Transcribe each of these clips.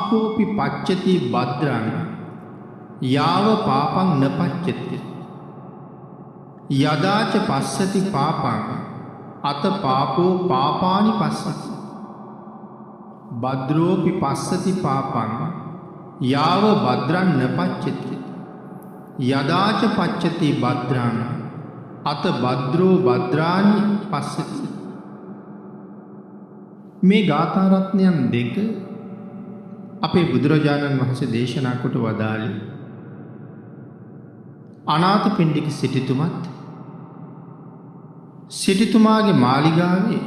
පාපෝපි පච්චති භද්‍රං යාව පාපං නපච්චති යදාච පස්සති පාපං අත පාපෝ පාපානි පස්සති භද්‍රෝපි පස්සති පාපං යාව භද්‍රං නපච්චති යදාච පච්චති භද්‍රං අත භද්‍රෝ භද්‍රානි පස්සති. මේ ගාථා රත්නයන් දෙක අපේ බුදුරජාණන් වහන්සේ දේශනා කොට වදාළේ අනාථපිණ්ඩික සිටුතුමත් සිටුතුමාගේ මාලිගාවේ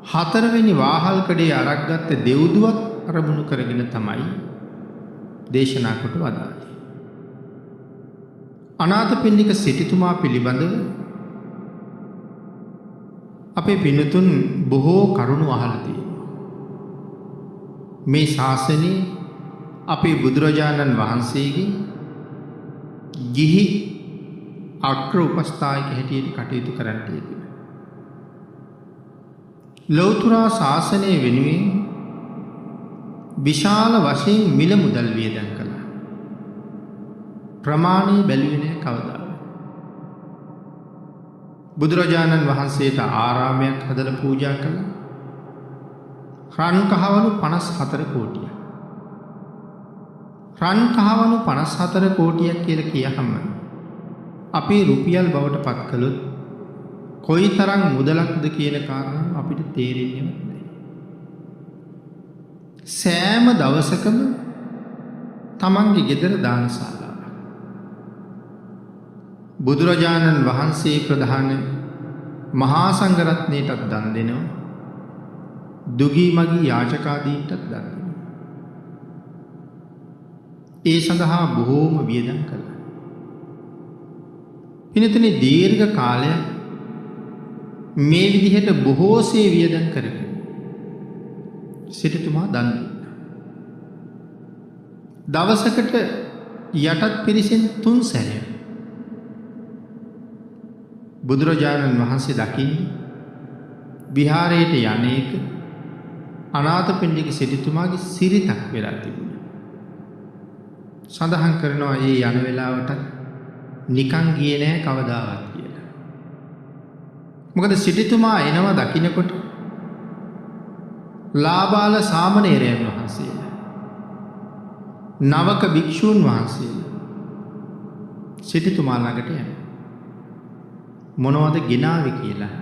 හතරවෙනි වාහල්කඩේ අරක්ගත්ත දෙව්දුවත් අරමුණු කරගෙන තමයි දේශනා කොට වදාළේ. අනාථපිණ්ඩික සිටුතුමා පිළිබඳව අපේ පින්නතුන් බොහෝ කරුණු අහලා තියෙනවා. මේ ශාසනයේ අපේ බුදුරජාණන් වහන්සේගේ ගිහි අග්‍ර උපස්ථායක හැටියට කටයුතු කරන්න යෙදුණා. ලෞතර ශාසනය වෙනුවෙන් විශාල වශයෙන් මිල මුදල් වියදම් කළා. ප්‍රමාණය බැලුවේ නැහැ කවදාවත්. බුදුරජාණන් වහන්සේට ආරාමයක් හදලා පූජා කළා. රන් කහවණු 54 කෝටියක්. රන් කහවණු 54 කෝටියක් කියලා කියහම අපේ රුපියල් බවට පත් කළොත් කොයිතරම් මුදලක්ද කියන කාරණා අපිට තේරෙන්නේ නැහැ. සෑම දවසකම තමන්ගේ ගෙදර දානශාලාවක්. බුදුරජාණන් වහන්සේ ප්‍රධාන මහා සංඝරත්නයටත් දන් දෙනවා. දුගී මගී යාචකාදීන්ටත් දන් දෙනවා. ඒ සඳහා බොහෝම වියදම් කළා. පිනතනේ දීර්ඝ කාලයක් මේ විදිහට බොහෝසේ වියදම් කරගෙන සිටුතුමා දන් දුන්නා. දවසකට යටත් පිරිසෙන් 3 සැරයක් බුදුරජාණන් වහන්සේ දකින්නේ විහාරයට යන්නේක අනාථපිණ්ඩික සිටුතුමාගේ සිරිතක් වෙලා තිබුණා. සඳහන් කරනවා ඒ යන වෙලාවට නිකන් ගියේ නෑ කවදාවත් කියලා. මොකද සිටුතුමා එනවා දකින්නකොට ලාබාල සාමණේරයන් වහන්සේලා නවක භික්ෂූන් වහන්සේලා සිටුතුමා ළඟට යනවා. මොනවද ගෙනාවේ කියලා.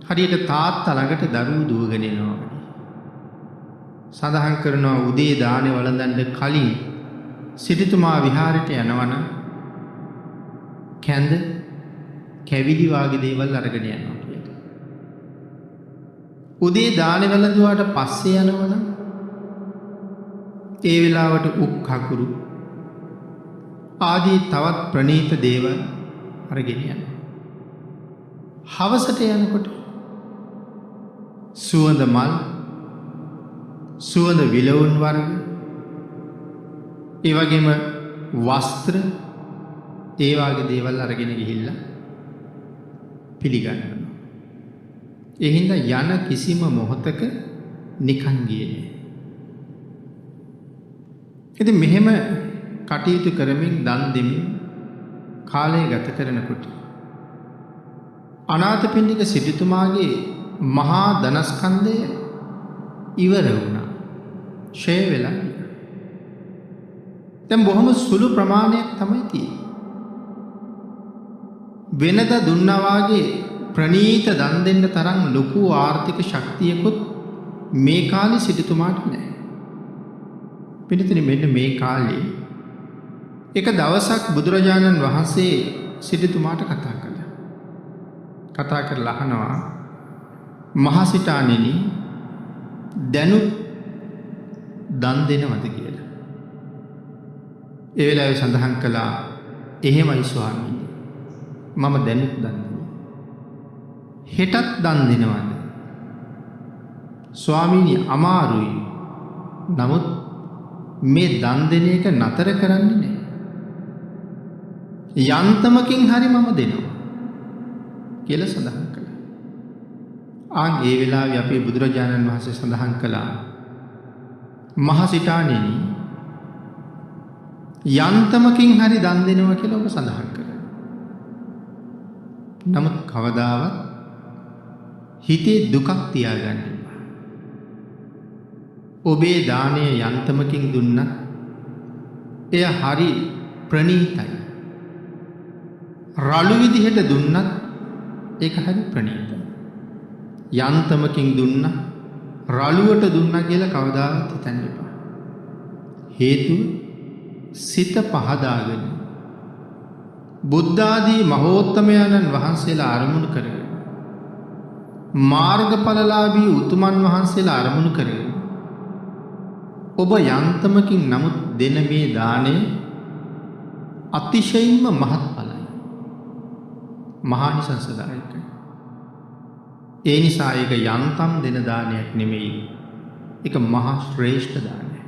හරියට තාත්තා ළඟට දරුවෝ දුවගෙන එනවා. සඳහන් කරනවා උදේ දානේ වළඳන්න කලින් සිටුතුමා විහාරයට යනවනම් කැඳ කැවිලි වාගේ දේවල් අරගෙන යනවා කියලා. උදේ දානේ වළඳුවාට පස්සේ යනවනම් ඒ වෙලාවට උක් කකුරු ආදී තවත් ප්‍රණීත දේවල් අරගෙන යනවා. හවසට යනකොට සුවඳ මල් සුවඳ විලවුන් වර්ග ඒ වගේම වස්ත්‍ර ඒ වගේ දේවල් අරගෙන ගිහිල්ලා පිළිගන්නවා. ඒ හින්දා යන කිසිම මොහොතක නිකන් ගියේ නෑ. ඉතින් මෙහෙම කටයුතු කරමින් දන් දෙමින් කාලය ගත කරනකොට අනාථපිණ්ඩික සිටුතුමාගේ මහා ධනස්කන්ධය ඉවර වුණා. ෂය වෙලා ගියා. දැන් බොහොම සුළු ප්‍රමාණයක් තමයි තියෙන්නේ. වෙනද දුන්නා වාගේ ප්‍රණීත දන් දෙන්න තරම් ලොකු ආර්ථික ශක්තියකුත් මේ කාලේ සිටුතුමාට නැහැ. පිළිතුරේ මෙන්න මේ කාලේ එක දවසක් බුදුරජාණන් වහන්සේ සිටුතුමාට කතා කළා. කතා කරලා අහනවා මහසිතාණෙනි දැනුත් දන් දෙනවද කියලා. ඒ වෙලාවේ සඳහන් කළා එහෙමයි ස්වාමීනි මම දැනුත් දන් දෙනවා. හෙටත් දන් දෙනවද? ස්වාමීනි අමාරුයි. නමුත් මේ දන් දෙන එක නතර කරන්නේ නැහැ. යන්තමකින් හරි මම දෙනවා කියලා සඳහන් කළා. ඒ වෙලාවේ අපේ බුදුරජාණන් වහන්සේ සඳහන් කළා මහසිටාණෙනි යන්තමකින් හරි දන් දෙනවා කියලා ඔබ සඳහන් කරනවා. නමුත් කවදාවත් හිතේ දුකක් තියාගන්න එපා. ඔබේ දාණය යන්තමකින් දුන්නත් එය හරි ප්‍රණීතයි. රළු විදිහට දුන්නත් ඒක හරි ප්‍රණීතයි. යන්තමකින් දුන්නා රළුවට දුන්නා කියලා කවදාවත් හිතන්න එපා. හේතුව සිත පහදාගෙන බුද්ධ ආදී මහෝත්තමයන්න් වහන්සේලා අරමුණු කරගෙන මාර්ගඵලලාභී උතුමන් වහන්සේලා අරමුණු කරගෙන ඔබ යන්තමකින් නමුත් දෙන මේ දාණය අතිශයින්ම මහත්ඵලයි. මහානිසංසදායකයි. ඒ නිසා ඒක යන්තම් දෙන දානයක් නෙමෙයි. ඒක මහා ශ්‍රේෂ්ඨ දානයක්.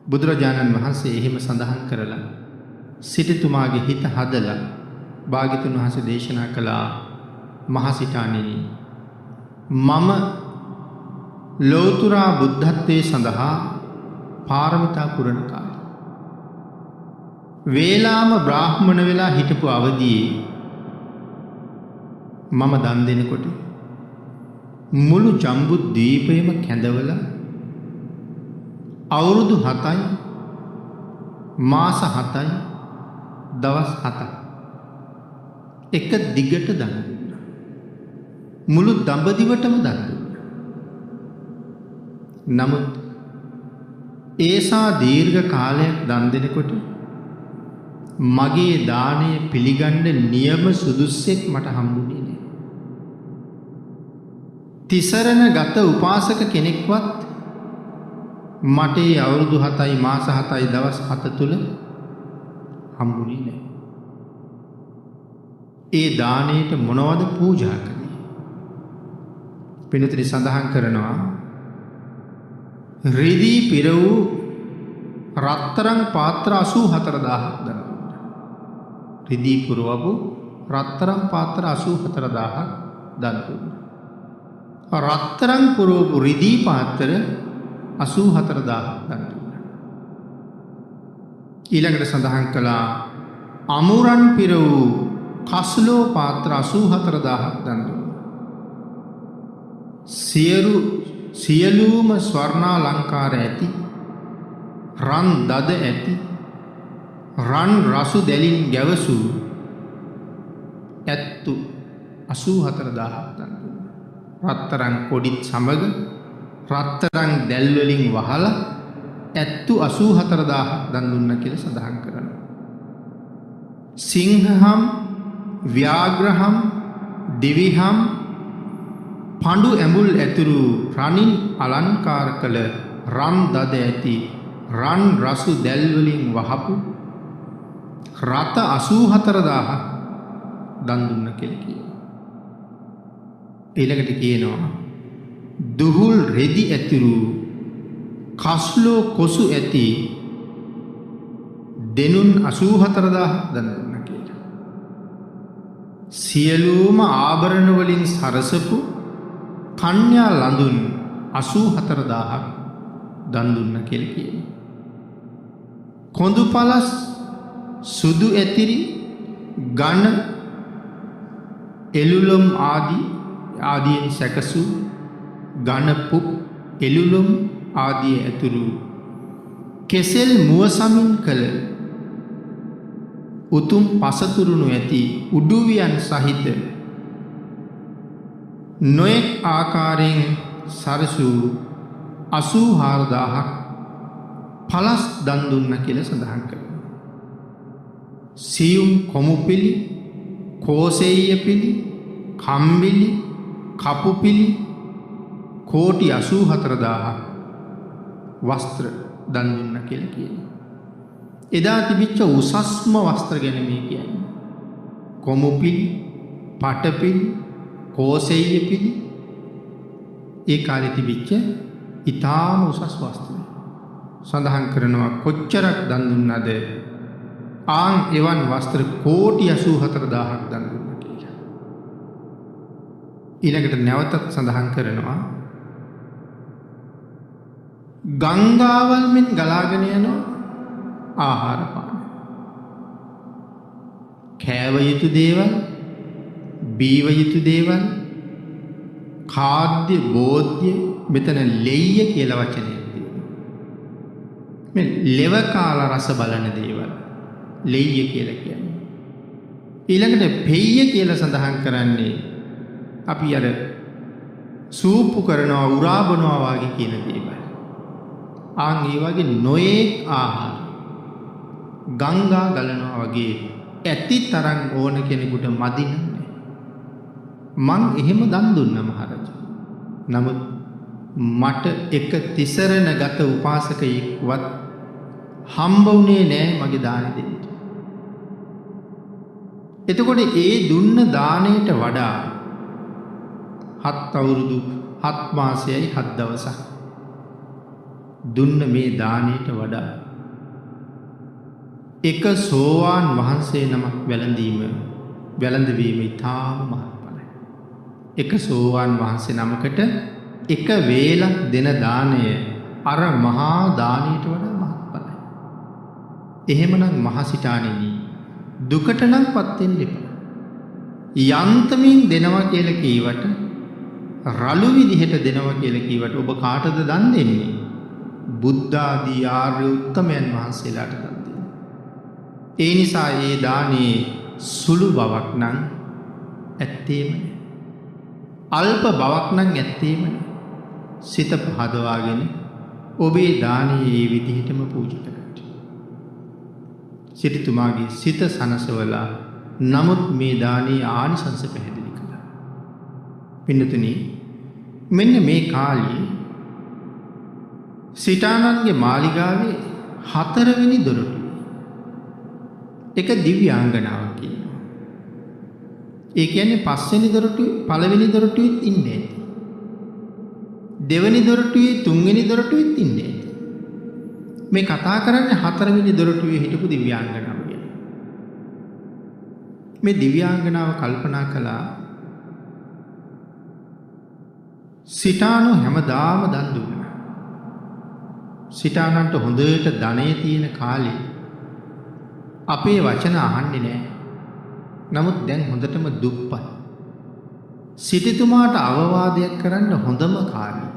බුදුරජාණන් වහන්සේ එහෙම සඳහන් කරලා සිටුතුමාගේ හිත හදලා භාග්‍යතුන් වහන්සේ දේශනා කළා මහසිටාණෙනි මම ලෝතුරා බුද්ධත්වයේ සඳහා පාරමිතා පුරන කාලේ වේලාම බ්‍රාහ්මණ වෙලා හිටපු අවදියේ මම දන් දෙනකොට මුළු ජම්බු දීපයම කැඳවලා අවුරුදු 7යි මාස 7යි දවස් 7ක් එක දිගට දන් දුන්නා. මුළු දඹදිවටම දන් දුන්නා. නමුත් ඒසා දීර්ඝ කාලයක් දන් දෙනකොට මගේ දාණය පිළිගන්න නියම සුදුස්සෙක් මට හම්බුනේ නෑ. තිසරණ ගත උපාසක කෙනෙක්වත් මට අවුරුදු 7යි මාස 7යි දවස් 7 තුල හම්බුනේ නෑ. ඒ දාණයට මොනවද පූජා කළේ? පිළිතුරු සඳහන් කරනවා රිදී පිර වූ රත්තරන් පාත්‍ර 84000ක් දන් දුන්නා. රිදී පුරවපු රත්තරන් පාත්‍ර 84000ක් දන් දුන්නා. රත්තරන් පුරවපු රිදී පාත්‍ර 84000ක් දන් දුන්නා. ඊළඟට සඳහන් කළා අමුරන් පිර වූ කස්ලෝ පාත්‍ර 84000ක් දන් දුන්නා. සියලුම ස්වර්ණාලංකාර ඇති රන් දද ඇති රන් රසු දැලින් ගැවසූ ඇත්තු 84000ක් දන් දුන්නා. රත්තරන් කොඩිත් සමග රත්තරන් දැල් වලින් වහලා ඇත්තු 84000ක් දන් දුන්නා කියලා සඳහන් කරනවා. සිංහහම් ව්‍යාග්‍රහම් දිවිහම් පඬු ඇඹුල් ඇතුළු රනින් අලංකාර කළ රන් දද ඇති රන් රසු දැල් වලින් වහපු රත 84000ක් දන් දුන්නා කියලා කියනවා. ඊළඟට කියනවා දුහුල් රෙදි ඇතුළු කස්ලෝ කොසු ඇති දෙනුන් 84000ක් දන් දුන්නා කියලා. සියලුම ආභරණ වලින් සරසපු කන්‍යා ලඳුන් 84000ක් දන් දුන්නා කියලා කියනවා. කොඳු පළස් සුදු ඇතිරි ඝන එළුලම් ආදීන් සැකසූ ඝන පුක් එළුලම් ආදී ඇතුළු කෙසෙල් මුවසමින් කළ උතුම් පසතුරුණු ඇති උඩුවියන් සහිත නොයෙක් ආකාරයෙන් සරසූ 84000ක් පළස් දන් දුන්නා කියලා සඳහන් කරනවා. සියුම් කොමුපිලි, කෝසෙය්‍ය පිලි, කම්බිලි, කපුපිලි කෝටි 84000ක් වස්ත්‍ර දන් දුන්නා කියලා කියනවා. එදා තිබිච්ච උසස්ම වස්ත්‍ර ගැන මේ කියන්නේ. කොමුපිලි, පටපිලි, කෝසෙය්‍ය පිලි ඒ කාලේ තිබිච්ච ඊටාම උසස් වස්ත්‍ර. සඳහන් කරනවා කොච්චරක් දන් දුන්නද ආන් එවන් වස්ත්‍ර කෝටි 84000ක් දන් දුන්නා කියලා. ඊළඟට නැවතත් සඳහන් කරනවා ගංගාවල් මෙන් ගලාගෙන යනවා ආහාර පාන. කෑව යුතු දේවල්, බීව යුතු දේවල්, කාද්‍ය බෝධ්‍ය, මෙතන ලෙය්‍ය කියලා වචනයක් තියෙනවා. මේ ලෙව කාලා රස බලන දේවල් ලෙය්‍ය කියලා කියන්නේ. ඊළඟට පෙය්‍ය කියලා සඳහන් කරන්නේ අපි අර සූප්පු කරනවා උරා බොනවා වගේ කියන දේවල්. ආන් ඒ වගේ නොයෙක් ආහාර ගංගා ගලනවා වගේ ඇති තරම් ඕන කෙනෙකුට මදින්නේ. මං එහෙම දන් දුන්නා මහරජා. නමුත් මට එක තිසරණ ගත උපාසකයෙක්වත් හම්බ වුණේ නෑ මගේ දානෙ දෙන්න. එතකොට ඒ දුන්න දාණයට වඩා 7 අවුරුදු 7 මාසයයි 7 දවසක් දුන්න මේ දාණයට වඩා එක සෝවාන් වහන්සේ නමක් වැළඳවීම ඉතාම මහත්ඵලයි. එක සෝවාන් වහන්සේ නමකට එක වේලක් දෙන දාණය අර මහා දාණයට වඩා මහත්ඵලයි. එහෙමනම් මහසිතාණෙනි දුකට නම් පත් වෙන්න එපා. යන්තමින් දෙනවා කියලා කීවට රළු විදිහට දෙනවා කියලා කීවට ඔබ කාටද දන් දෙන්නේ? බුද්ධ ආදී ආර්ය උත්තමයන් වහන්සේලාට දන් දෙන්න. ඒ නිසා ඒ දානේ සුළු බවක් නම් ඇත්තේම නෑ. අල්ප බවක් නම් ඇත්තේම නෑ. සිත පහදවාගෙන ඔබේ දානේ ඒ විදිහටම පූජා කරන්න. සිටුතුමාගේ සිත සනසවලා නමුත් මේ දානේ ආනිසංස පැහැදිලි කළා. පින්නතුනි මෙන්න මේ කාලේ සිතානන්ගේ මාලිගාවේ 4 වෙනි දොරටුවේ එක දිව්‍යාංගනාවක් ඉන්නවා. ඒ කියන්නේ 5 වෙනි දොරටුවේ පළවෙනි දොරටුවෙත් ඉන්නේ. දෙවෙනි දොරටුවේ 3 වෙනි දොරටුවෙත් ඉන්නේ. මේ කතා කරන්නේ 4 වෙනි දොරටුවේ හිටපු දිව්‍යාංගනාව ගැන. මේ දිව්‍යාංගනාව කල්පනා කළා සිතානෝ හැමදාම දන් දුන්නා. සිතානන්ට හොඳට ධනෙ තියෙන කාලේ අපේ වචන අහන්නේ නැහැ. නමුත් දැන් හොඳටම දුප්පත්. සිටුතුමාට අවවාදයක් කරන්න හොඳම කාලේ.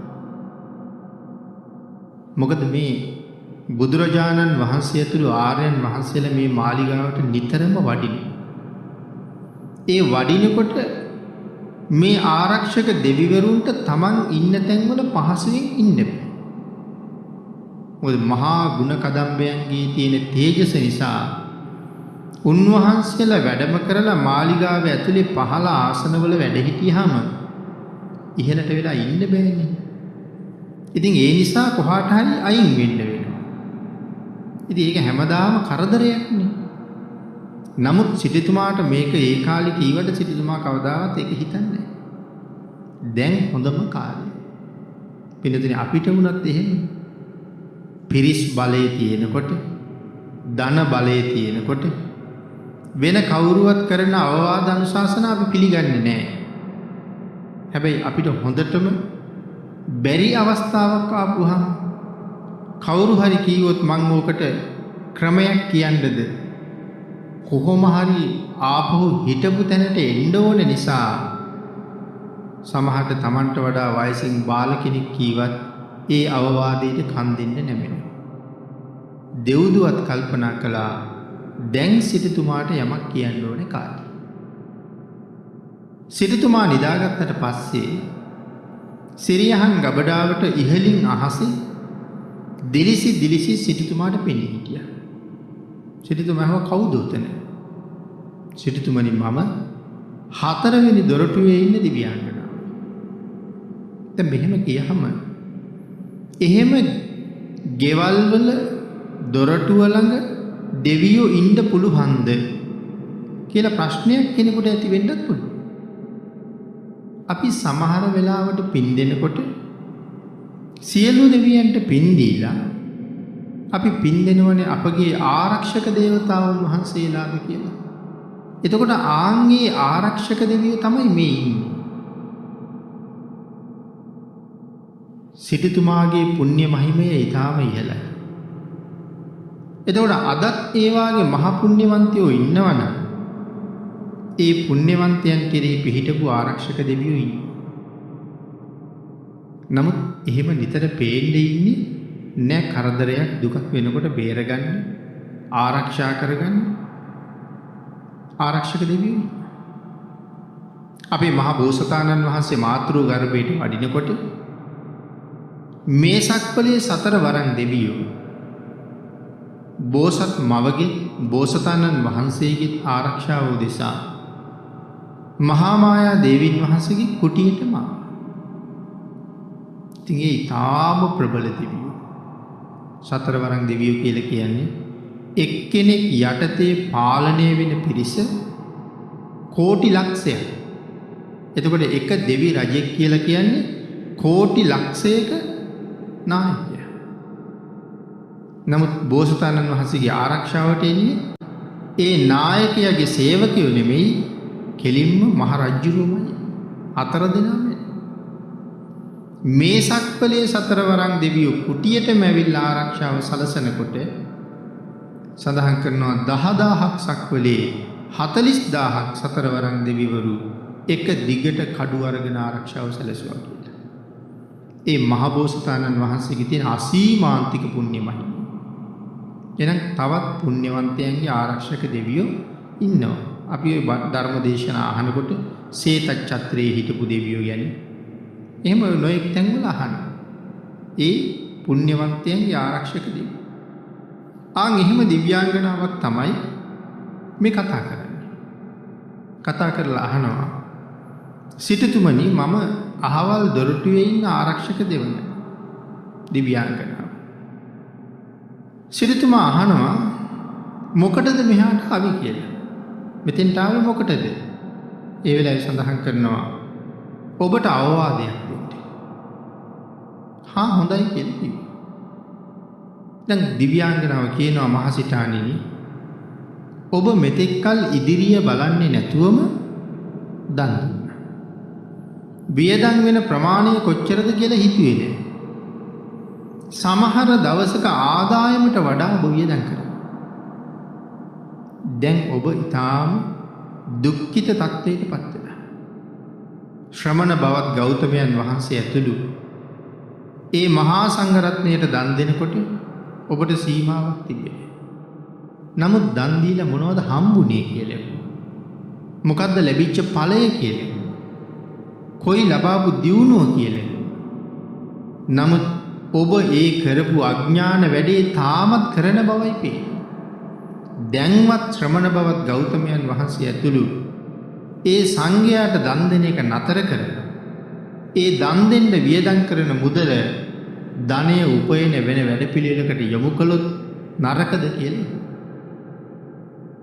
මොකද මේ බුදුරජාණන් වහන්සේ ඇතුළු ආර්යයන් වහන්සේලා මේ මාලිගාවට නිතරම වඩිනවා. ඒ වඩිනකොට මේ ආරක්ෂක දෙවිවරුන්ට තමන් ඉන්න තැන්වල පහසුවෙන් ඉන්න බෑ. මොකද මහා ගුණ කදම්බයන්ගේ තියෙන තේජස නිසා උන්වහන්සේලා වැඩම කරලා මාලිගාව ඇතුලේ පහළ ආසනවල වැඩ හිටියාම ඉහළට වෙලා ඉන්න බෑනේ. ඉතින් ඒ නිසා කොහාට හරි අයින් වෙන්න වෙනවා. ඉතින් ඒක හැමදාම කරදරයක්නේ. නමුත් සිටුතුමාට මේක ඒ කාලේ කීවට සිටුතුමා කවදාවත් ඒක හිතන්නේ නැහැ. දැන් හොඳම කාලේ. පිළිතුරේ අපිට වුණත් එහෙම. පිරිස් බලයේ තියෙනකොට, ධන බලයේ තියෙනකොට වෙන කවුරුවත් කරන අවවාද අනුශාසන අපි පිළිගන්නේ නැහැ. හැබැයි අපිට හොඳටම බැරි අවස්ථාවක් ආපුහම කවුරු හරි කිව්වොත් මං ඕකට ක්‍රමයක් කියන්නද කොහොම හරි ආපහු හිටපු තැනට එන්න ඕන නිසා සමහරට Tamanට වඩා වයසින් බාල කෙනෙක් කීවත් ඒ අවවාදයට කන් දෙන්න නැමෙනවා. දෙව්දුවත් කල්පනා කළා දැන් සිටුතුමාට යමක් කියන්න ඕනේ කාටද? සිටුතුමා නිදාගත්තට පස්සේ සිරියහන් ගබඩාවට ඉහළින් අහසේ දිලිසි සිටුතුමාට පෙනී හිටියා. සිටුතුමාව කවුද උතන? සිටුතුමනි මම 4 වෙනි දොරටුවේ ඉන්න දිව්‍යාංගනාව. දැන් මෙහෙම කියහම එහෙම ගෙවල් වල දොරටුව ළඟ දෙවියෝ ඉන්න පුළුවන්ද කියලා ප්‍රශ්නයක් කෙනෙකුට ඇති වෙන්නත් පුළුවන්. අපි සමහර වෙලාවට පින් දෙනකොට සියලු දෙවියන්ට පින් දීලා අපි පින් දෙනවනේ අපගේ ආරක්ෂක දේවතාවුන් වහන්සේලාද කියලා. එතකොට ආන්ගේ ආරක්ෂක දෙවියෝ තමයි මේ ඉන්නේ. සිටුතුමාගේ පුණ්‍ය මහිමය ඊටාම ඉහළයි. එතකොට අදත් ඒ වාගේ මහ පුණ්‍යවන්තයෝ ඉන්නවනම් ඒ පුණ්‍යවන්තයන් කෙරෙහි පිහිටපු ආරක්ෂක දෙවියෝ ඉන්නවා. නමුත් එහෙම නිතර පේන්නේ ඉන්නේ නෑ කරදරයක් දුකක් වෙනකොට බේරගන්න ආරක්ෂා කරගන්න ආරක්ෂක දෙවියෝ. අපේ මහා බෝසතාණන් වහන්සේ මාතෘ ගර්භයට වඩිනකොට මේ සක්වලේ සතර වරන් දෙවියෝ බෝසත් මවගේ බෝසතාණන් වහන්සේගේ ආරක්ෂාව උදෙසා මහා මායා දේවීන් වහන්සේගේ කුටියටම ඉතින් ඒ ඊටාම ප්‍රබල දෙවියෝ සතර වරන් දෙවියෝ කියලා කියන්නේ එක්කෙනෙක් යටතේ පාලනය වෙන පිරිස කෝටි ලක්ෂයක්. එතකොට එක දෙවි රජෙක් කියලා කියන්නේ කෝටි ලක්ෂයක නායකයා. නමුත් බෝසතාණන් වහන්සේගේ ආරක්ෂාවට එන්නේ ඒ නායකයාගේ සේවකයෝ නෙමෙයි කෙලින්ම මහරජුරුමයි හතර දෙනාම. මේ සක්වලේ සතර වරන් දෙවියෝ කුටියටම ඇවිල්ලා ආරක්ෂාව සලසනකොට සඳහන් කරනවා 10000ක් සක්වලේ 40000ක් සතර වරන් දෙවිවරු එක දිගට කඩු අරගෙන ආරක්ෂාව සැලසුවා කියලා. ඒ මහ බෝසතාණන් වහන්සේගේ තියෙන අසීමාන්තික පුණ්‍ය මහිම. එහෙනම් තවත් පුණ්‍යවන්තයන්ගේ ආරක්ෂක දෙවියෝ ඉන්නවා. අපි ওই ධර්ම දේශනා අහනකොට සේතච්ඡත්‍රයේ හිටපු දෙවියෝ ගැන එහෙම නොයෙක් තැන්වල අහනවා. ඒ පුණ්‍යවන්තයන්ගේ ආරක්ෂක දෙවියෝ. එහෙම දිව්‍යාංගනාවක් තමයි මේ කතා කරන්නේ. කතා කරලා අහනවා සිටුතුමනි මම අහවල් දොරටුවේ ඉන්න ආරක්ෂක දෙවන දිව්‍යාංගනාව. සිටුතුමා අහනවා මොකටද මෙහාට ආවේ කියලා. මෙතෙන්ට ආවේ මොකටද? ඒ වෙලාවේ සඳහන් කරනවා ඔබට අවවාදයක් දෙන්න. හොඳයි කියලා කිව්වා. දැන් දිව්‍යාංගනාව කියනවා මහසිතාණෙනි ඔබ මෙතෙක්කල් ඉදිරිය බලන්නේ නැතුවම දන් දුන්නා. වියදම් වෙන ප්‍රමාණය කොච්චරද කියලා හිතුවේ නෑ. සමහර දවසක ආදායමට වඩා ඔබ වියදම් කරා. දැන් ඔබ ඊටාම දුක්ඛිත තත්ත්වයකට පත් වෙලා. ශ්‍රමණ බවත් ගෞතමයන් වහන්සේ ඇතුළු ඒ මහා සංඝරත්නයට දන් දෙනකොට ඔබට සීමාවක් තිබෙන්නේ. නමුත් දන් දීලා මොනවද හම්බුනේ කියලා. මොකද්ද ලැබිච්ච ඵලය කියලා. කොයි ලබාපු දියුණුව කියලා. නමුත් ඔබ ඒ කරපු අඥාන වැඩේ තාමත් කරන බවයි පේන්නේ. දැන්වත් ශ්‍රමණ බවත් ගෞතමයන් වහන්සේ ඇතුළු ඒ සංඝයාට දන් දෙන එක නතර කරලා ඒ දන් දෙන්න වියදම් කරන මුදල ධනය උපයන වෙන වැඩපිළිවෙලකට යොමු කළොත් නරකද කියලා.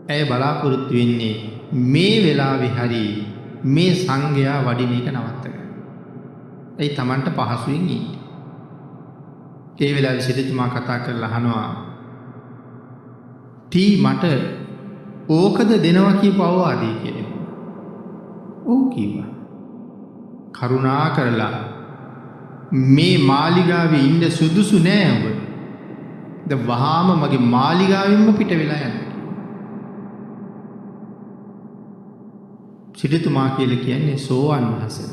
ඇය බලාපොරොත්තු වෙන්නේ මේ වෙලාවේ හරි මේ සංඝයා වඩින එක නවත්ත ගන්න. ඒ Tamanට පහසුවෙන් ඉන්නේ. ඒ වෙලාවේ සිටුතුමා කතා කරලා අහනවා මට ඕකද දෙනවා කියපු අවවාදේ කියලා. ඔව් කිව්වා. කරුණා කරලා මේ මාලිගාවේ ඉන්න සුදුසු නෑ ඔබ. වහාම මගේ මාලිගාවෙන්ම පිට වෙලා යන්න. සිටුතුමා කියලා කියන්නේ සෝවාන් වහන්සේ.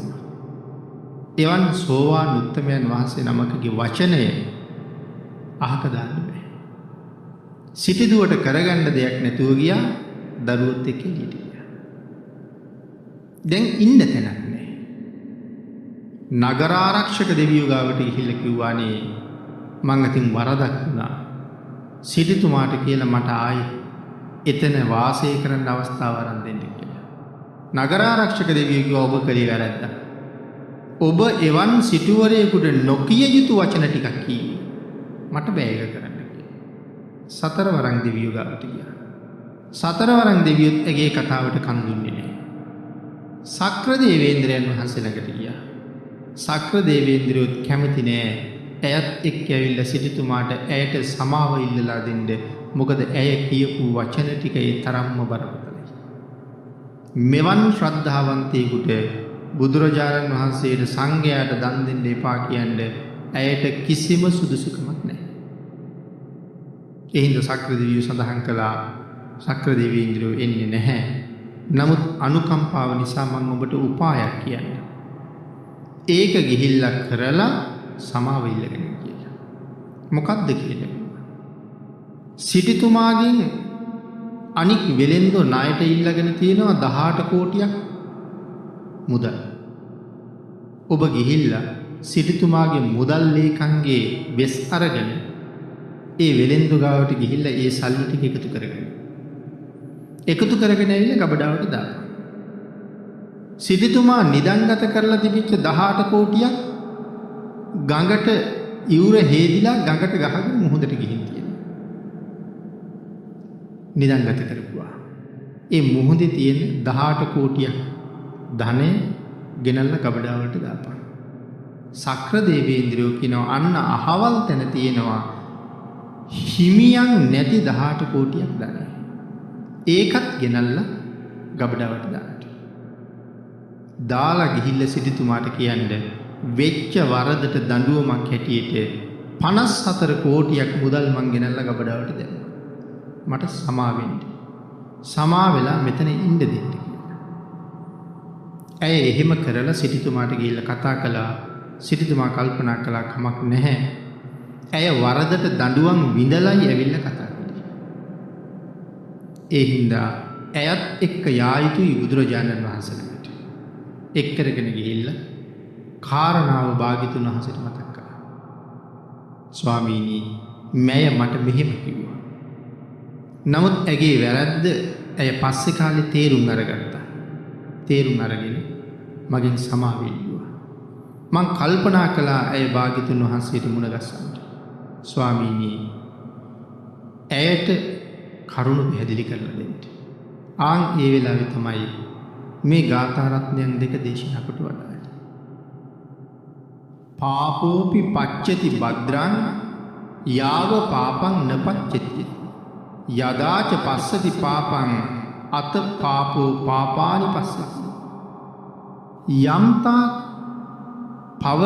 එවන් සෝවාන් උත්තමයන් වහන්සේ නමකගේ වචනය අහක දාන්න බෑ. සිටිදුවට කරගන්න දෙයක් නැතුව ගියා දරුවොත් එක්ක එළියට ගියා. දැන් ඉන්න තැනක් නෑ. නගර ආරක්ෂක දෙවියෝ ගාවට ගිහිල්ලා කිව්වානේ මං අතින් වරදක් වුණා. සිටුතුමාට කියලා මට ආයි එතන වාසය කරන්න අවස්ථාව අරන් දෙන්න කියලා. නගර ආරක්ෂක දෙවියෝ කිව්වා ඔබ කලේ වැරද්දක්. ඔබ එවන් සිටුවරයෙකුට නොකිය යුතු වචන ටිකක් කිව්වේ. මට බෑ ඒක කරන්න කියලා. සතර වරන් දෙවියෝ ගාවට ගියා. සතර වරන් දෙවියොත් ඇගේ කතාවට කන් දුන්නේ නෑ. සක්‍ර දේවේන්ද්‍රයන් වහන්සේ ළඟට ගියා. සක්‍ර දේවේන්ද්‍රයොත් කැමති නෑ. ඇයත් එක්ක ඇවිල්ලා සිටුතුමාට ඇයට සමාව ඉල්ලලා දෙන්න. මොකද ඇය කියපු වචන ටික ඒ තරම්ම බරපතලයි. මෙවන් ශ්‍රද්ධාවන්තයෙකුට බුදුරජාණන් වහන්සේට සංඝයාට දන් දෙන්න එපා කියන්නේ ඇයට කිසිම සුදුසුකමක් නැහැ. ඒ හින්දා සක්‍රදේවිය සඳහන් කළා සක්‍රදේවීන්ද්‍රයෝ එන්නේ නැහැ. නමුත් අනුකම්පාව නිසා මම ඔබට උපායක් කියන්නම්. ඒක ගිහිල්ලා කරලා සමාව ඉල්ලගෙන කියලා. මොකක්ද කියලා? සිටුතුමාගෙන් අනික් වෙලෙන්දෝ ණයට ඉල්ලගෙන තියෙනවා 18 කෝටියක් මුදල්. ඔබ ගිහිල්ලා සිටුතුමාගේ මුදල් ලේකම්ගේ වෙස් අරගෙන ඒ වෙලෙන්දු ගාවට ගිහිල්ලා ඒ සල්ලි ටික එකතු කරගෙන ඇවිල්ලා ගබඩාවට දාන්න. සිටුතුමා නිදන්ගත කරලා තිබිච්ච 18 කෝටියක් ගඟට ඉවුර හේදිලා ගඟට ගහගෙන මුහුදට ගිහින් තියෙනවා. නිදන්ගත කරපුවා. ඒ මුහුදේ තියෙන 18 කෝටියක් ධනෙ ගෙනල්ලා ගබඩාවට දාපන්. සක්‍ර දේවේන්ද්‍රයෝ කියනවා අන්න අහවල් තැන තියෙනවා හිමියන් නැති 18 කෝටියක් ධනෙ. ඒකත් ගෙනල්ලා ගබඩාවට දාන්න. දාලා ගිහිල්ලා සිටුතුමාට කියන්නේ වෙච්ච වරදට දඬුවමක් හැටියට 54 කෝටියක් මුදල් මං ගෙනල්ලා ගබඩාවට දැම්මා. මට සමාවෙන්න. සමා වෙලා මෙතන ඉන්න දෙන්න කියලා. ඇය එහෙම කරලා සිටුතුමාට ගිහිල්ලා කතා කළා. සිටුතුමා කල්පනා කළා කමක් නැහැ. ඇය වරදට දඬුවම් විඳලායි ඇවිල්ලා කතා කළේ. ඒ හින්දා ඇයත් එක්ක යා යුතුයි බුදුරජාණන් වහන්සේට. එක් කරගෙන ගිහිල්ලා කාරණාව භාග්‍යතුන් වහන්සේට මතක් කළා. ස්වාමීනි මෑය මට මෙහෙම කිව්වා. නමුත් ඇගේ වැරද්ද ඇය පස්සේ කාලේ තේරුම් අරගත්තා. තේරුම් අරගෙන මගෙන් සමාව ඉල්ලුවා. මං කල්පනා කළා ඇය භාග්‍යතුන් වහන්සේට මුණ ගැස්සන්න. ස්වාමීනි ඇයට කරුණ පැහැදිලි කරලා දෙන්න. ආන් ඒ වෙලාවේ තමයි මේ ගාථා රත්නයන් දෙක දේශනා කොට වදාළේ. පාපෝපි පච්චති භද්‍රං යාව පාපං නපච්චති යදාච පස්සති පාපං අත පාපෝ පාපානි පස්සති. යම්තා පව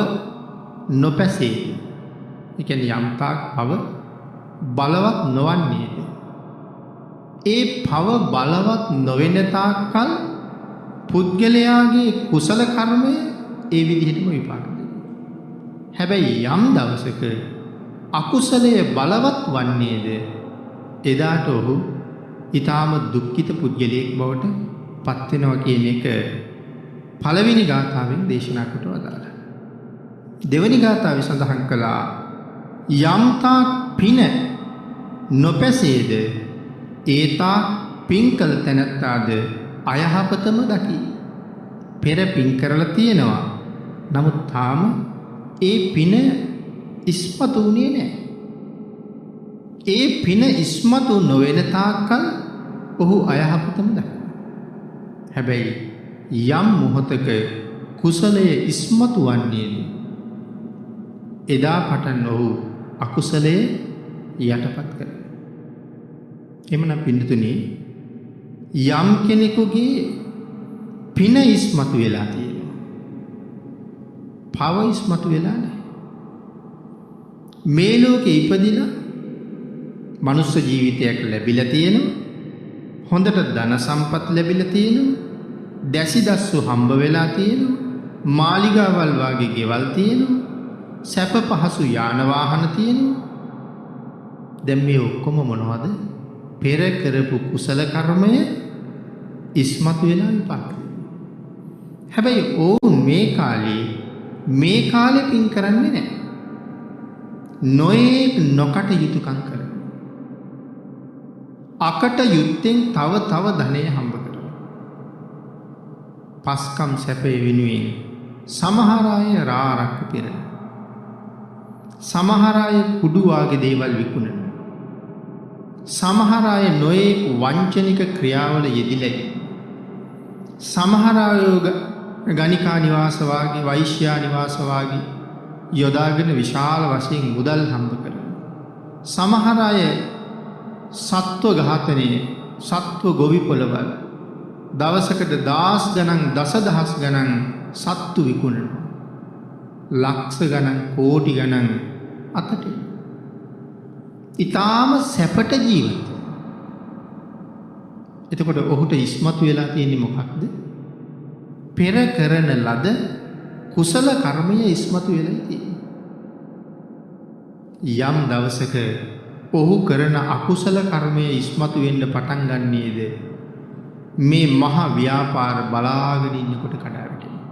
නොපැසේ. ඒ කියන්නේ යම්තා පව බලවත් නොවන්නේද? ඒ පව බලවත් නොවෙන තාක්කල් පුද්ගලයාගේ කුසල කර්මය ඒ විදිහටම විපාක දෙනවා. හැබැයි යම් දවසක අකුසලයේ බලවත් වන්නේද එදාට ඔහු ඊටාම දුක්ඛිත පුද්ගලයෙක් බවට පත් වෙනවා කියන එක පළවෙනි ගාථාවෙන් දේශනා කොට වදාළා. දෙවෙනි ගාථාවේ සඳහන් කළා යම්තා පින නොපැසේද ඒතා පින්කල තැනැත්තාද අයහපතම දකි. පෙර පින් කරලා තියෙනවා. නමුත් තාම ඒ පින ඉස්මතු වුණේ නැහැ. ඒ පින ඉස්මතු නොවන තාක්කල් ඔහු අයහපතම දකි. හැබැයි යම් මොහොතක කුසලයේ ඉස්මතු වන්නේද එදා පටන් ඔහු අකුසලයේ යටපත් කරනවා. එමනම් පින්නතුනි යම් කෙනෙකුගේ පින ඉස්මතු වෙලා තියෙනවා. පව ඉස්මතු වෙලා නැහැ. මේ ලෝකේ ඉපදිලා මනුස්ස ජීවිතයක් ලැබිලා තියෙනවා. හොඳට ධන සම්පත් ලැබිලා තියෙනවා. දැසි දස්සු හම්බ වෙලා තියෙනවා. මාලිගාවල් වාගේ ගෙවල් තියෙනවා. සැප පහසු යාන වාහන තියෙනවා. දැන් මේ ඔක්කොම මොනවද? පෙර කරපු කුසල කර්මය ඉස්මතු වෙලා විපාක. හැබැයි ඕන් මේ කාලේ පින් කරන්නේ නැහැ. නොයේ නොකට යුතුයකම් කරනවා. අකට යුත්තෙන් තව ධනය හම්බ කරනවා. පස්කම් සැපේ වෙනුවෙන් සමහර අය රාරක්ක පිරෙනවා. සමහර අය කුඩු වාගේ දේවල් විකුණනවා. සමහර අය නොයේ වංචනික ක්‍රියාවල යෙදිලා ඉන්නවා. සමහර අය ගණිකා නිවාස වාගේ වෛශ්‍යා නිවාස වාගේ යොදාගෙන විශාල වශයෙන් මුදල් හම්බ කරනවා. සමහර අය සත්ව ඝාතනයේ සත්ව ගොවි පොළවල් දවසකට දහස් ගණන් දසදහස් ගණන් සත්තු විකුණනවා. ලක්ෂ ගණන් කෝටි ගණන් අතට ඊටාම සැපට ජීවත්. එතකොට ඔහුට ඉස්මතු වෙලා තියෙන්නේ මොකක්ද? පෙර කරන ලද කුසල කර්මය ඉස්මතු වෙලා තියෙන්නේ. යම් දවසක ඔහු කරන අකුසල කර්මය ඉස්මතු වෙන්න පටන් ගන්නේද මේ මහා ව්‍යාපාර බලාගෙන ඉන්නකොට කඩා වැටෙනවා.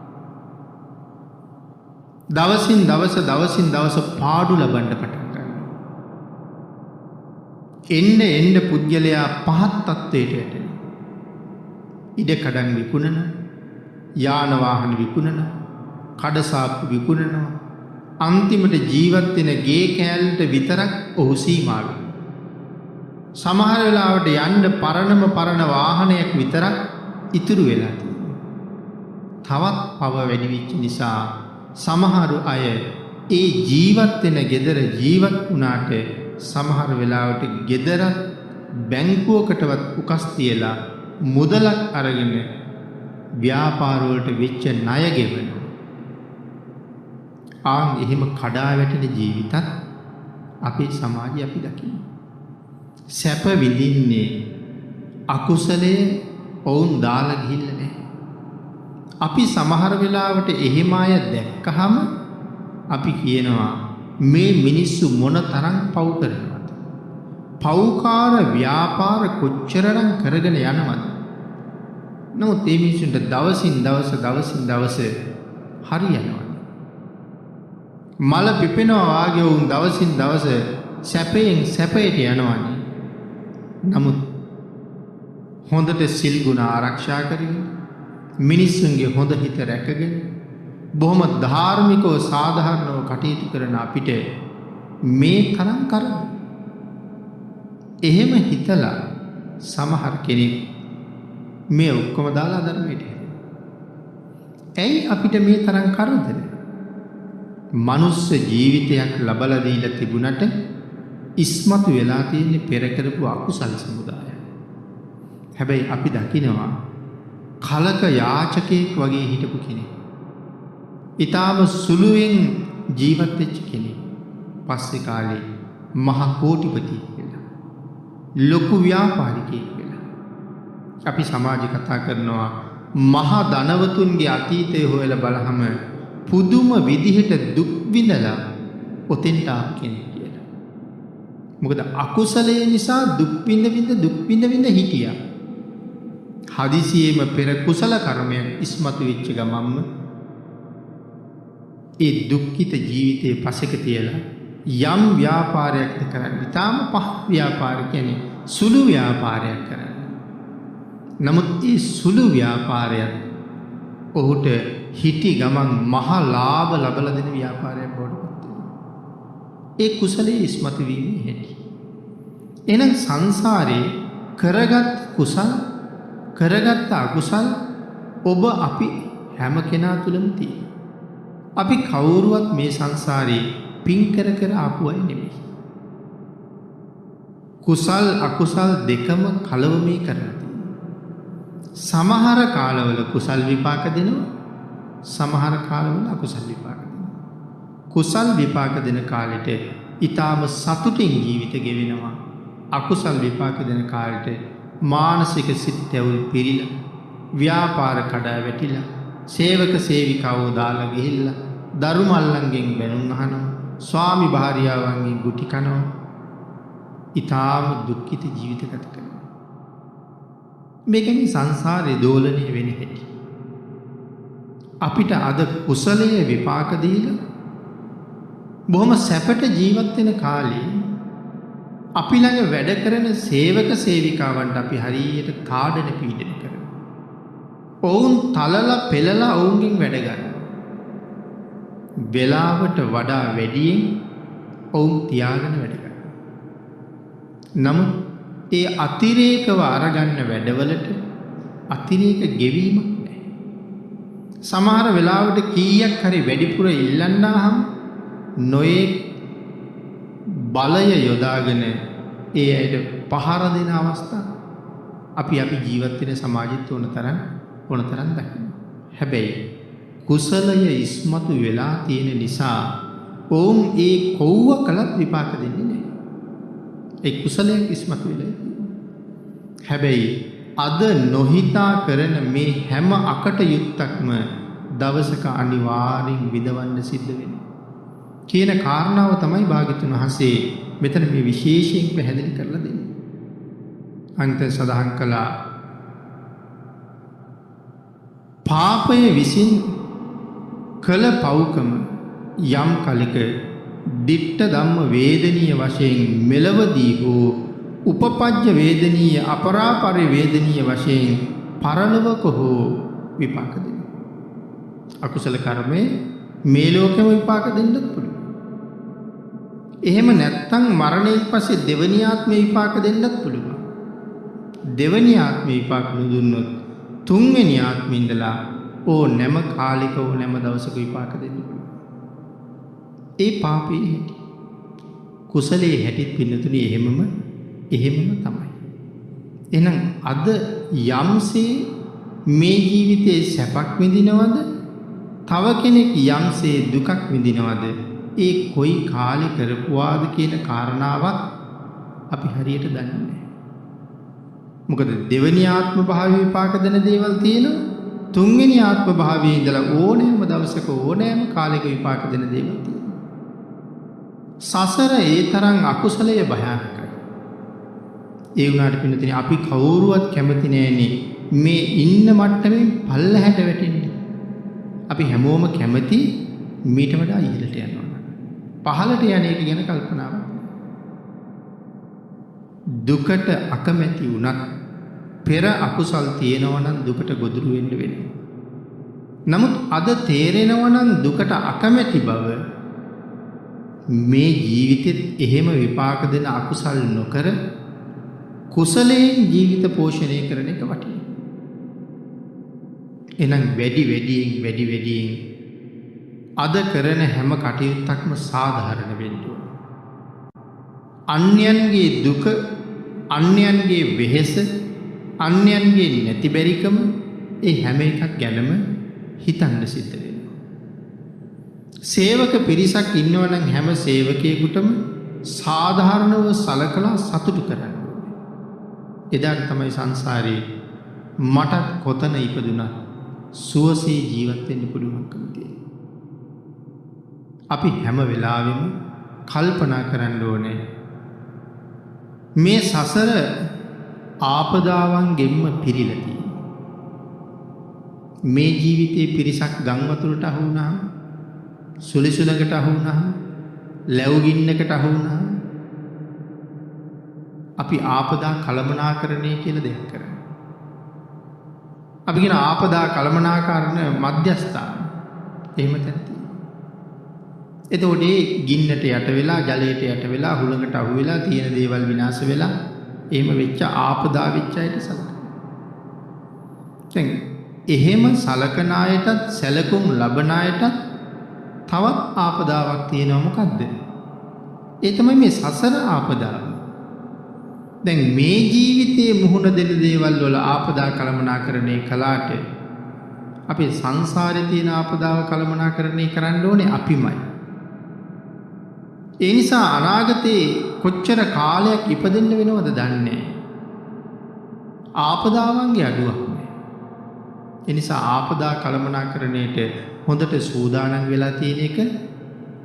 දවසින් දවස පාඩු ලබන්න පටන් ගන්නවා. එන්න පුද්ගලයා පහත් තත්ත්වයට වැටෙනවා. ඉඩ කඩන් විකුණන, යාන වාහන විකුණන, කඩසාප්පු විකුණනවා. අන්තිමට ජීවත් වෙන ගේ කෑල්ලට විතරක් ඔහු සීමා වෙනවා. සමහර වෙලාවට යන්න පරණ වාහනයක් විතරක් ඉතුරු වෙලා තියෙනවා. තවත් පව වැඩි වෙච්ච නිසා සමහරු අය ඒ ජීවත් වෙන ගෙදර ජීවත් වුණාට සමහර වෙලාවට ගෙදරත් බැංකුවකටවත් උකස් තියලා මුදලක් අරගෙන ව්‍යාපාර වලට වෙච්ච ණය ගෙවනවා. එහෙම කඩා වැටෙන ජීවිතත් අපේ සමාජයේ අපි දකිනවා. සැප විඳින්නේ අකුසලයේ වුන් දාලා ගිහිල්ලා නැහැ. අපි සමහර වෙලාවට එහෙම අය දැක්කහම අපි කියනවා මේ මිනිස්සු මොන තරම් පව් කරනවද? පව්කාර ව්‍යාපාර කොච්චරනම් කරගෙන යනවද? නමුත් මේ මිනිස්සුන්ට දවසින් දවස හරියනවා. මල පිපෙනවා වාගේ වුන් දවසින් දවස සැපයෙන් සැපයට යනවනේ. නමුත් හොඳට සිල් ගුණ ආරක්ෂා කරගෙන මිනිස්සුන්ගේ හොඳ හිත රැකගෙන බොහොම ධාර්මිකව සාධාරණව කටයුතු කරන අපිට මේ තරම් කරදර. එහෙම හිතලා සමහර කෙනෙක් මේ ඔක්කොම දාලා ධර්මයට. ඇයි අපිට මේ තරම් කරදර? මනුස්ස ජීවිතයක් ලබලා දීලා තිබුණට ඉස්මතු වෙලා තියෙන්නේ පෙර කරපු අකුසල සමුදාය. හැබැයි අපි දකිනවා කලක යාචකයෙක් වගේ හිටපු කෙනෙක්. ඊටාම සුළුවෙන් ජීවත් වෙච්ච කෙනෙක්. පස්සේ කාලේ මහ කෝටිපතියෙක් වෙලා. ලොකු ව්‍යාපාරිකයෙක් වෙලා. අපි සමාජේ කතා කරනවා මහා ධනවතුන්ගේ අතීතය හොයලා බලහම පුදුම විදිහට දුක් විඳලා ඔතෙන්ට ආපු කෙනෙක් කියලා. මොකද අකුසලයේ නිසා දුක් විඳ හිටියා. හදිසියෙම පෙර කුසල කර්මයක් ඉස්මතු වෙච්ච ගමන්ම ඒ දුක්ඛිත ජීවිතයේ පසෙක තියලා යම් ව්‍යාපාරයක්ද කරන්නේ. ඊටාම පහ ව්‍යාපාර කියන්නේ සුළු ව්‍යාපාරයක් කරන්නේ. නමුත් ඒ සුළු ව්‍යාපාරයත් ඔහුට හිටි ගමන් මහා ලාභ ලබලා දෙන ව්‍යාපාරයක් බවට පත් වෙනවා. ඒ කුසලයේ ඉස්මතු වීමේ හැටි. එහෙනම් සංසාරේ කරගත් කුසල කරගත් අකුසල ඔබ අපි හැම කෙනා තුළම තියෙනවා. අපි කවුරුවත් මේ සංසාරේ පින් කර ආපු අය නෙමෙයි. කුසල් අකුසල් දෙකම කලවමේ කරලා තියෙනවා. සමහර කාලවල කුසල් විපාක දෙනවා. සමහර කාලවල අකුසල් විපාක දෙනවා. කුසල් විපාක දෙන කාලෙට ඊටාම සතුටින් ජීවිත ගෙවෙනවා. අකුසල් විපාක දෙන කාලෙට මානසික සිත් ඇවුල් පිරීලා ව්‍යාපාර කඩා වැටිලා සේවක සේවිකාවෝ දාලා ගිහිල්ලා දරු මල්ලන්ගෙන් බැනුම් අහනවා. ස්වාමි භාර්යාවන්ගෙන් ගුටි කනවා. ඊටාම දුක්ඛිත ජීවිත ගත කරනවා. මේකෙන් සංසාරේ දෝලණය වෙන හැටි. අපිට අද කුසලයේ විපාක දීලා බොහොම සැපට ජීවත් වෙන කාලේ අපි ළඟ වැඩ කරන සේවක සේවිකාවන්ට අපි හරියට තාඩන පීඩන කරනවා. ඔවුන් තලලා පෙළලා ඔවුන්ගෙන් වැඩ ගන්නවා. වෙලාවට වඩා වැඩියෙන් ඔවුන් තියාගෙන වැඩ කරනවා. නමුත් ඒ අතිරේකව අරගන්න වැඩවලට අතිරේක ගෙවීමක් නැහැ. සමහර වෙලාවට කීයක් හරි වැඩිපුර ඉල්ලන්නාම නොයේ බලය යොදාගෙන ඒ අයට පහර දෙන අවස්ථා අපි ජීවත් වෙන සමාජෙත් ඕන තරම් දකිනවා. හැබැයි කුසලය ඉස්මතු වෙලා තියෙන නිසා ඔවුන් ඒ කොව්ව කළත් විපාක දෙන්නේ නැහැ. ඒ කුසලයක් ඉස්මතු වෙලා තියෙනවා. හැබැයි අද නොහිතා කරන මේ හැම අකටයුත්තක්ම දවසක අනිවාර්යෙන් විඳවන්න සිද්ධ වෙනවා. කියන කාරණාව තමයි භාග්‍යවතුන් වහන්සේ මෙතන මේ විශේෂයෙන් පැහැදිලි කරලා දෙන්නේ. අන්ත සදාහන් කළා පාපය විසින් කළ පව්කම යම් කලක දිට්ඨ ධම්ම වේදනීය වශයෙන් මෙලවදී හෝ උපපජ්ජ වේදනීය අපරාපරි වේදනීය වශයෙන් පරලොවක හෝ විපාක දෙනවා. අකුසල කර්මය මේ ලෝකෙම විපාක දෙන්නත් පුළුවන්. එහෙම නැත්නම් මරණයෙන් පස්සේ දෙවෙනි ආත්ම විපාක දෙන්නත් පුළුවන්. දෙවෙනි ආත්ම විපාක නුදුන්නොත් තුන්වෙනි ආත්මෙ ඉඳලා නැම කාලිකව නැම දවසක විපාක දෙන්න පුළුවන්. ඒ පාපේ හැටි. කුසලයේ හැටිත් පින්නතුනි එහෙමම තමයි. එහෙනම් අද යම්සේ මේ ජීවිතේ සැපක් විඳිනවද? තව කෙනෙක් යම්සේ දුකක් විඳිනවද? ඒ කොයි කාලේ කරපුවාද කියන කාරණාවක් අපි හරියට දන්නේ නැහැ. මොකද දෙවෙනි ආත්ම භාවය විපාක දෙන දේවල් තියෙනවා. තුන්වෙනි ආත්ම භාවයේ ඉඳලා ඕනෑම දවසක ඕනෑම කාලයක විපාක දෙන දේවල් තියෙනවා. සසර ඒ තරම් අකුසලයේ භයානකයි. ඒ වුණාට පින්නතිනේ අපි කවුරුවත් කැමති නෑනේ මේ ඉන්න මට්ටමින් පල්ලහැට වැටෙන්න. අපි හැමෝම කැමති මීට වඩා ඉහළට යනවා. පහළට යන එක ගැන කල්පනාවක්. දුකට අකමැති වුණත් පෙර අකුසල් තියෙනවා නම් දුකට ගොදුරු වෙන්න වෙනවා. නමුත් අද තේරෙනවා නම් දුකට අකමැති බව මේ ජීවිතෙත් එහෙම විපාක දෙන අකුසල් නොකර කුසලයෙන් ජීවිත පෝෂණය කරන එක වටිනවා. එහෙනම් වැඩි වැඩියෙන් අද කරන හැම කටයුත්තක්ම සාධාරණ වෙන්න ඕන. අන්‍යයන්ගේ දුක, අන්‍යයන්ගේ වෙහෙස, අන්‍යයන්ගේ නැතිබැරිකම ඒ හැම එකක් ගැනම හිතන්න සිද්ධ වෙනවා. සේවක පිරිසක් ඉන්නවා නම් හැම සේවකයෙකුටම සාධාරණව සලකලා සතුටු කරන්න ඕනේ. එදාට තමයි සංසාරේ මටත් කොතන ඉපදුණා සුවසේ ජීවත් වෙන්න පුළුවන්කම තියෙන්නේ. අපි හැම වෙලාවෙම කල්පනා කරන්න ඕනේ මේ සසර ආපදාවන්ගෙන්ම පිරීලා තියෙනවා. මේ ජීවිතේ පිරිසක් ගම් වතුරට අහු වුණාම, සුලිසුලකට අහු වුණාම, ලැබුගින්නකට අහු වුණාම අපි ආපදා කළමනාකරණය කියලා දෙයක් කරනවා. අපි කියන ආපදා කළමනාකරණ මධ්‍යස්ථාන. එහෙම තැන තියෙනවා. එතකොට ඒ ගින්නට යට වෙලා, ජලයට යට වෙලා, හුළඟට අහු වෙලා තියෙන දේවල් විනාශ වෙලා එහෙම වෙච්ච ආපදා වෙච්ච අයට සලකනවා. දැන් එහෙම සලකන අයටත් සැලකුම් ලබන අයටත් තවත් ආපදාවක් තියෙනවා. මොකද්ද? ඒ තමයි මේ සසර ආපදාව. දැන් මේ ජීවිතයේ මුහුණ දෙන දේවල් වල ආපදා කළමනාකරණය කළාට අපේ සංසාරේ තියෙන ආපදාව කළමනාකරණය කරන්න ඕනේ අපිමයි. ඒ නිසා අනාගතේ කොච්චර කාලයක් ඉපදෙන්න වෙනවද දන්නේ නැහැ. ආපදාවන්ගේ අඩුවක් නැහැ. ඒ නිසා ආපදා කළමනාකරණයට හොඳට සූදානම් වෙලා තියෙන එක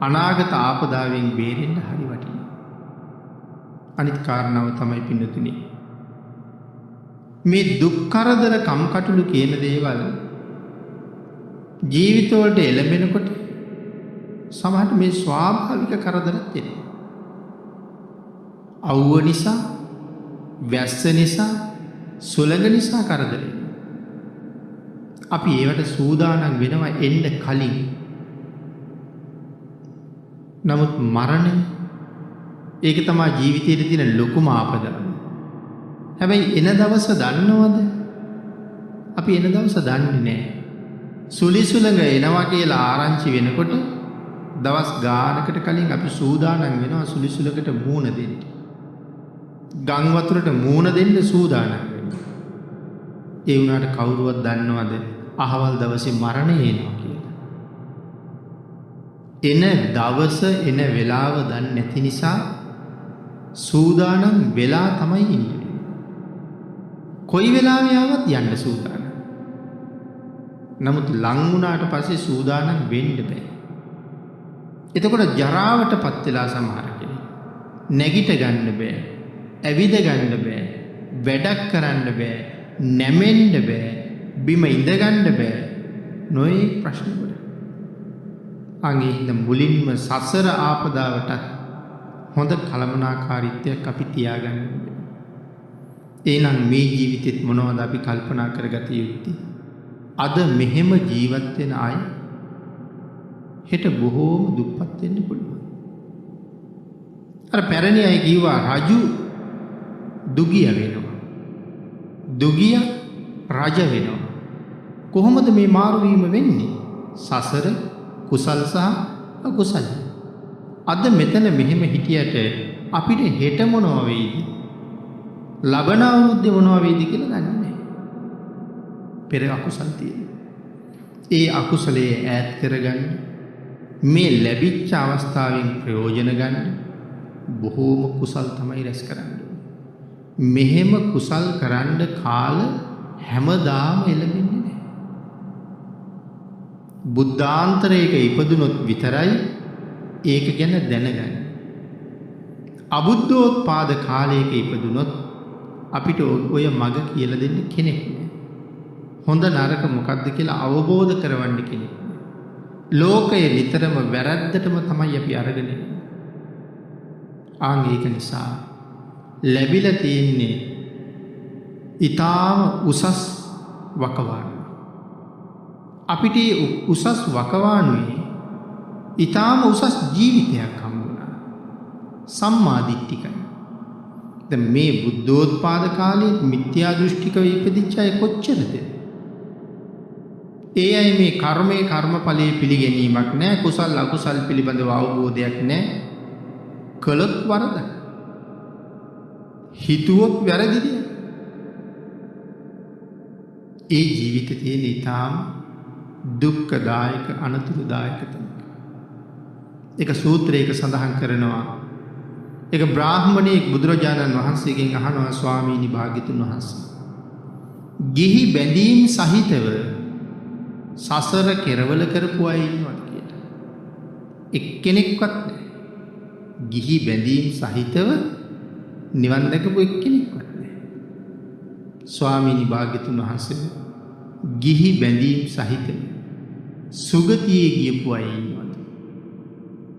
අනාගත ආපදාවෙන් බේරෙන්න හරි වටිනවා. අනිත් කාරණාව තමයි පින්නතුනි මේ දුක් කරදර කම්කටොළු කියන දේවල් ජීවිතවලට එළඹෙනකොට සමහරට මේ ස්වාභාවික කරදරත් එනවා. අවුව නිසා, වැස්ස නිසා, සුළඟ නිසා කරදර එනවා. අපි ඒවට සූදානම් වෙනවා එන්න කලින්. නමුත් මරණය ඒක තමයි ජීවිතයේ තියෙන ලොකුම ආපදාව. හැබැයි එන දවස දන්නවද? අපි එන දවස දන්නේ නැහැ. සුලිසුළඟ එනවා කියලා ආරංචි වෙනකොට දවස් ගානකට කලින් අපි සූදානම් වෙනවා සුලිසුළඟට මූණ දෙන්න. ගම් වතුරට මූණ දෙන්න සූදානම් වෙනවා. ඒ වුණාට කවුරුවත් දන්නවද අහවල් දවසේ මරණය එනවා කියලා? එන දවස එන වෙලාව දන්නේ නැති නිසා සූදානම් වෙලා තමයි ඉන්නේ. කොයි වෙලාවෙ ආවත් යන්න සූදානම්. නමුත් ලං වුණාට පස්සේ සූදානම් වෙන්න බෑ. එතකොට ජරාවටපත් වෙලා සමහර කෙනෙක් නැගිට ගන්න බෑ, ඇවිද ගන්න බෑ, වැඩක් කරන්න බෑ, නැමෙන්න බෑ, බිම ඉඳ ගන්න බෑ. නොයේ ප්‍රශ්න වල. අංගින්ද මුලින්ම සසර ආපදාවට හොඳ කලමනාකාරීත්වයක් අපි තියාගන්න ඕනේ. එහෙනම් මේ ජීවිතෙත් මොනවද අපි කල්පනා කරගත යුත්තේ? අද මෙහෙම ජීවත් වෙන අය හෙට බොහෝම දුප්පත් වෙන්න පුළුවන්. අර පැරණි අය කිව්වා රජු දුගිය වෙනවා. දුගිය රජ වෙනවා. කොහොමද මේ මාරු වීම වෙන්නේ? සසර කුසල් සහ අකුසල්. අද මෙතන මෙහෙම හිටියට අපිට හෙට මොනවා වෙයිද? ලබන අවුරුද්දේ මොනවා වෙයිද කියලා දන්නේ නැහැ. පෙර අකුසල් තියෙනවා. ඒ අකුසලයේ ඈත් කරගන්න මේ ලැබිච්ච අවස්ථාවෙන් ප්‍රයෝජන ගන්න බොහෝම කුසල් තමයි රැස් කරන්න ඕනේ. මෙහෙම කුසල් කරන්න කාල හැමදාම එළඹෙන්නේ නැහැ. බුද්ධාන්තරයක ඉපදුනොත් විතරයි ඒක ගැන දැනගන්න. අබුද්ධෝත්පාද කාලයක ඉපදුනොත් අපිට ඔය මග කියලා දෙන්න කෙනෙක් නෑ. හොඳ නරක මොකක්ද කියලා අවබෝධ කරවන්න කෙනෙක් නෑ. ලෝකය නිතරම වැරද්දටම තමයි අපි අරගෙන ඉන්නේ. ඒක නිසා ලැබිලා තියෙන්නේ ඊටාම උසස් වකවානුව. අපිට උසස් වකවානුවේ ඊටාම උසස් ජීවිතයක් හම්බුණා. සම්මා දිට්ඨිකයි. දැන් මේ බුද්ධෝත්පාද කාලේ මිත්‍යා දෘෂ්ටිකව ඉපදිච්ච අය කොච්චරද? ඒ අය මේ කර්මයේ කර්මඵලයේ පිළිගැනීමක් නැහැ. කුසල් අකුසල් පිළිබඳව අවබෝධයක් නැහැ. කළොත් වරද. හිතුවොත් වැරදිද? ඒ ජීවිතේ තියෙන ඊටාම දුක්ඛදායක අනතුරුදායක තමයි. එක සූත්‍රයක සඳහන් කරනවා. එක බ්‍රාහ්මණයෙක් බුදුරජාණන් වහන්සේගෙන් අහනවා ස්වාමීනි භාග්‍යතුන් වහන්සේ. ගිහි බැඳීම් සහිතව සසර කෙරවල කරපු අය ඉන්නවද කියලා. එක්කෙනෙක්වත් නැහැ. ගිහි බැඳීම් සහිතව නිවන් දැකපු එක්කෙනෙක්වත් නැහැ. ස්වාමීනි භාග්‍යතුන් වහන්සේ ගිහි බැඳීම් සහිතව සුගතියේ ගියපු අය ඉන්නවද?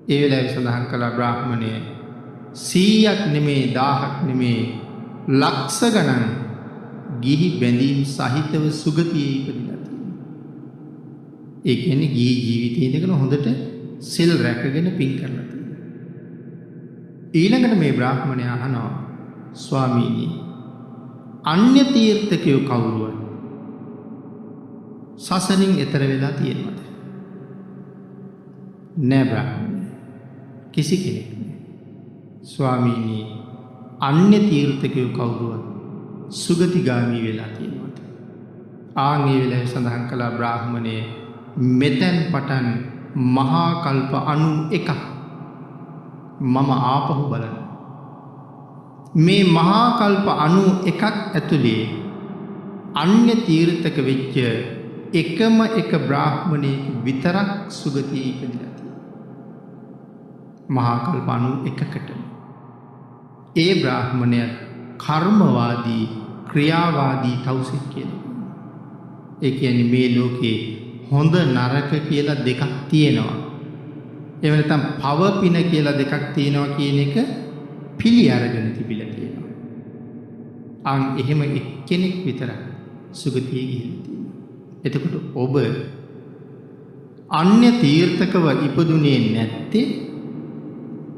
ඒ වෙලාවේ සඳහන් කළා බ්‍රාහ්මණය 100ක් නෙමේ 1000ක් නෙමේ ලක්ෂ ගණන් ගිහි බැඳීම් සහිතව සුගතියේ ඉපදිලා තියෙනවා. ඒ කියන්නේ ගිහි ජීවිතේ ඉඳගෙන හොඳට සිල් රැකගෙන පින් කරලා තියෙනවා. ඊළඟට මේ බ්‍රාහ්මණය අහනවා ස්වාමීනි අන්‍ය තීර්ථකයෝ කවුරුවත් සසරින් එතර වෙලා තියෙනවද? නෑ බ්‍රාහ්මණය. කිසි කෙනෙක් නෑ. ස්වාමීනි අන්‍ය තීර්ථකයෝ කවුරුවත් සුගතිගාමී වෙලා තියෙනවද? ඒ වෙලාවේ සඳහන් කළා බ්‍රාහ්මණය මෙතෙන් පටන් මහා කල්ප 91ක් මම ආපහු බලනවා. මේ මහා කල්ප 91ක් ඇතුලේ අන්‍ය තීර්ථක වෙච්ච එකම එක බ්‍රාහ්මණයෙක් විතරක් සුගතියේ ඉපදිලා තියෙනවා. මහා කල්ප 91කට. ඒ බ්‍රාහ්මණය කර්මවාදී ක්‍රියාවාදී තවුසෙක් කියලා. ඒ කියන්නේ මේ ලෝකේ හොඳ නරක කියලා දෙකක් තියෙනවා. එහෙම නැත්නම් පව පින කියලා දෙකක් තියෙනවා කියන එක පිළි අරගෙන තිබිලා තියෙනවා. එහෙම එක්කෙනෙක් විතරක් සුගතියේ ගිහිල්ලා තියෙනවා. එතකොට ඔබ අන්‍ය තීර්ථකව ඉපදුනේ නැත්තේ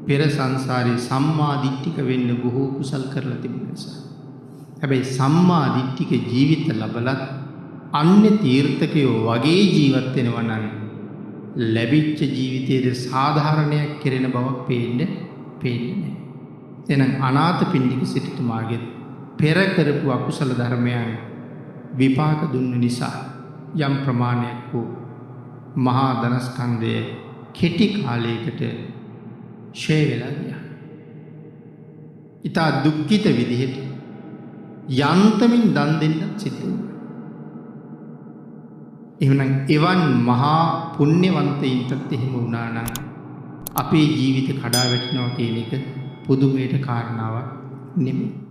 පෙර සංසාරේ සම්මා දිට්ඨික වෙන්න බොහෝ කුසල් කරලා තිබුණ නිසා. හැබැයි සම්මා දිට්ඨික ජීවිත ලැබලත් අන්‍ය තීර්ථකයෝ වගේ ජීවත් වෙනවා නම් ලැබිච්ච ජීවිතයේ සාධාරණයක් කෙරෙන බවක් පේන්නේ නැහැ. එහෙනම් අනාථපිණ්ඩික සිටුතුමාගේ පෙර කරපු අකුසල ධර්මයන් විපාක දුන්න නිසා යම් ප්‍රමාණයක් වූ මහා ධනස්කන්ධය කෙටි කාලයකට ෂේ වෙලා ගියා. ඉතා දුක්ඛිත විදිහට යන්තමින් දන් දෙන්නත් සිද්ධ වුණා. එහෙනම් එවන් මහා පුණ්‍යවන්තයින්ටත් එහෙම වුණා නම් අපේ ජීවිත කඩා වැටෙනවා කියන එක පුදුමයට කාරණාවක් නෙමෙයි.